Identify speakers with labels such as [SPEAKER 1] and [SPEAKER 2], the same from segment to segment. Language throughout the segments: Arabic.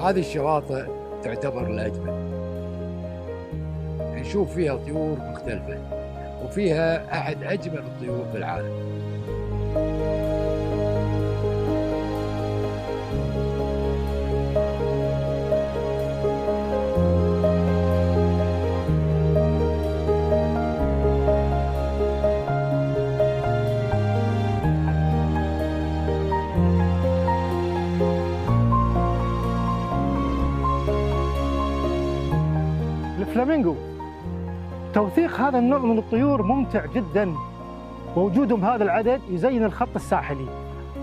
[SPEAKER 1] هذه الشواطئ تعتبر الأجمل، نشوف فيها طيور مختلفة وفيها أحد أجمل الطيور في العالم.
[SPEAKER 2] الفلامنغو توثيق هذا النوع من الطيور ممتع جدا، ووجودهم بهذا العدد يزين الخط الساحلي.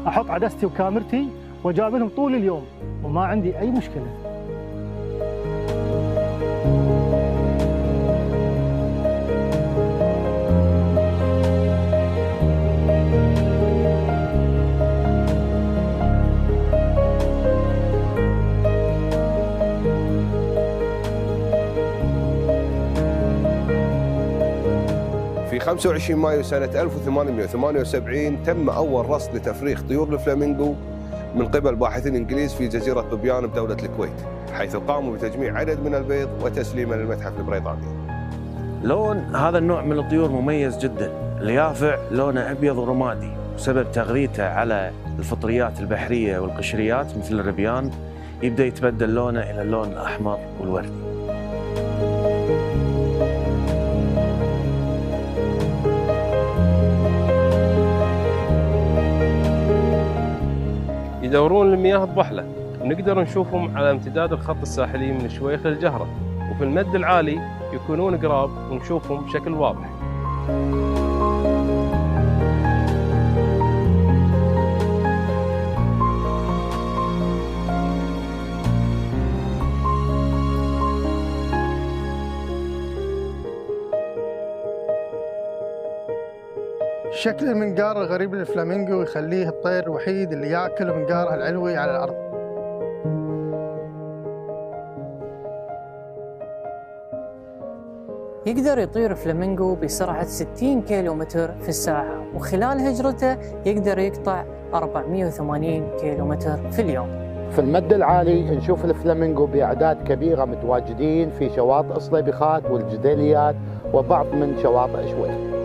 [SPEAKER 2] احط عدستي وكاميرتي واجابلهم طول اليوم وما عندي اي مشكله.
[SPEAKER 3] في 25 مايو سنة 1878 تم أول رصد لتفريخ طيور الفلامنغو من قبل باحثين إنجليز في جزيرة ببيان بدولة الكويت، حيث قاموا بتجميع عدد من البيض وتسليمه للمتحف البريطاني.
[SPEAKER 4] لون هذا النوع من الطيور مميز جدا، اليافع لونه أبيض ورمادي، وسبب تغذيته على الفطريات البحرية والقشريات مثل الربيان يبدأ يتبدل لونه إلى اللون الأحمر والوردي.
[SPEAKER 5] يدورون المياه الضحلة، ونقدر نشوفهم على امتداد الخط الساحلي من الشويخ للجهرة، وفي المد العالي يكونون قراب ونشوفهم بشكل واضح.
[SPEAKER 2] شكل المنقار الغريب للفلامنغو يخليه الطير الوحيد اللي ياكل منقاره العلوي على الارض.
[SPEAKER 6] يقدر يطير الفلامنغو بسرعة 60 كيلومتر في الساعة، وخلال هجرته يقدر يقطع 480 كيلومتر في اليوم.
[SPEAKER 7] في المد العالي نشوف الفلامنغو بأعداد كبيرة متواجدين في شواطئ صليبيخات والجديليات وبعض من شواطئ شويخ.